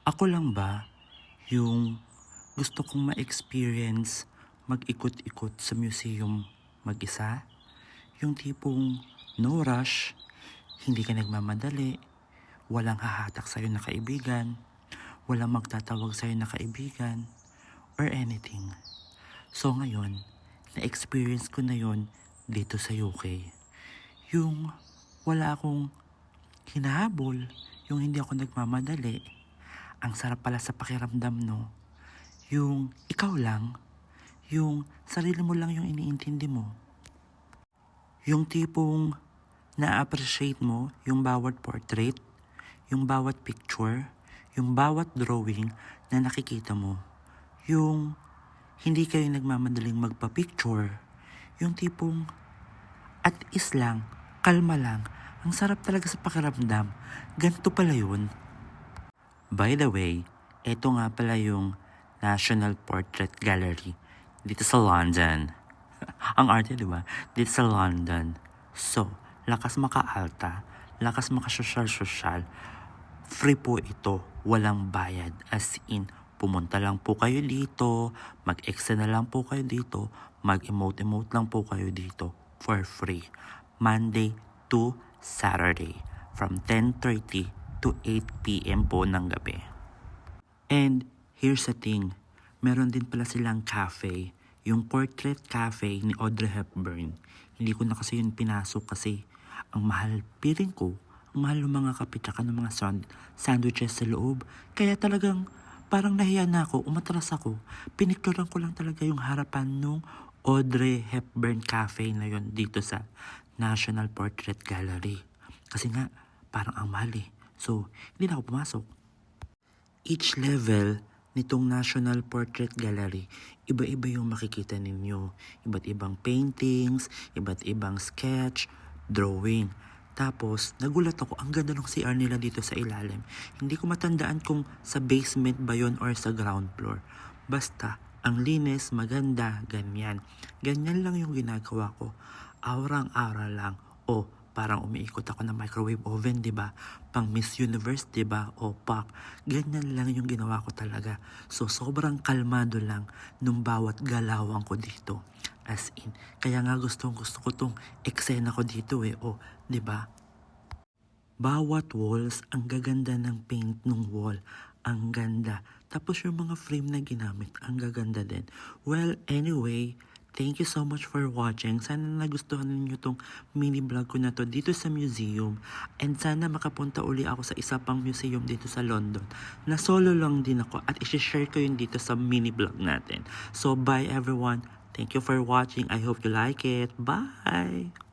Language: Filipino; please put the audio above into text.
Ako lang ba yung gusto kong ma-experience mag-ikot-ikot sa museum mag-isa? Yung tipong no rush, hindi ka nagmamadali, walang hahatak sa'yo na kaibigan, walang magtatawag sa'yo na kaibigan, or anything. So ngayon, na-experience ko na yon dito sa UK. Yung wala akong hinahabol, yung hindi ako nagmamadali. Ang sarap pala sa pakiramdam, no? Yung ikaw lang, yung sarili mo lang yung iniintindi mo. Yung tipong na-appreciate mo yung bawat portrait, yung bawat picture, yung bawat drawing na nakikita mo. Yung hindi kayo nagmamadaling magpa-picture. Yung tipong at is lang, kalma lang. Ang sarap talaga sa pakiramdam. Ganito pala yun. By the way, ito nga pala yung National Portrait Gallery dito sa London. Ang arte, di ba? Dito sa London. So, lakas makaalta, lakas makasosyal-sosyal. Free po ito, walang bayad. As in, pumunta lang po kayo dito, mag-extra na lang po kayo dito, mag-emote-emote lang po kayo dito for free. Monday to Saturday from 10:30 to 8 p.m. po ng gabi. And here's the thing, meron din pala silang cafe, yung portrait cafe ni Audrey Hepburn. Hindi ko na kasi yun pinasok kasi ang mahal, piling ko, ang mahal ng mga kape tsaka ng mga sandwiches sa loob. Kaya talagang parang nahiya na ako, umatras ako. Pinicturean ko lang talaga yung harapan nung Audrey Hepburn Cafe na yun dito sa National Portrait Gallery. Kasi nga, parang ang mahal eh. So, hindi na ako pumasok. Each level nitong National Portrait Gallery, iba-iba yung makikita ninyo. Iba't ibang paintings, iba't ibang sketch, drawing. Tapos, nagulat ako, ang ganda ng CR nila dito sa ilalim. Hindi ko matandaan kung sa basement ba yun or sa ground floor. Basta, ang linis, maganda, ganyan. Ganyan lang yung ginagawa ko. Aurang-aura lang. O, parang umiikot ako ng microwave oven, diba? Pang Miss Universe, diba? O pop. Ganyan lang yung ginawa ko talaga. So, sobrang kalmado lang nung bawat galawang ko dito. As in, kaya nga gusto ko tong eksena ko dito eh. O, diba? Bawat walls, ang gaganda ng paint ng wall. Ang ganda. Tapos yung mga frame na ginamit, ang gaganda din. Well, anyway, thank you so much for watching. Sana nagustuhan ninyo tong mini vlog ko na to dito sa museum. And sana makapunta uli ako sa isa pang museum dito sa London. Na solo lang din ako at isi-share ko yun dito sa mini vlog natin. So bye everyone. Thank you for watching. I hope you like it. Bye!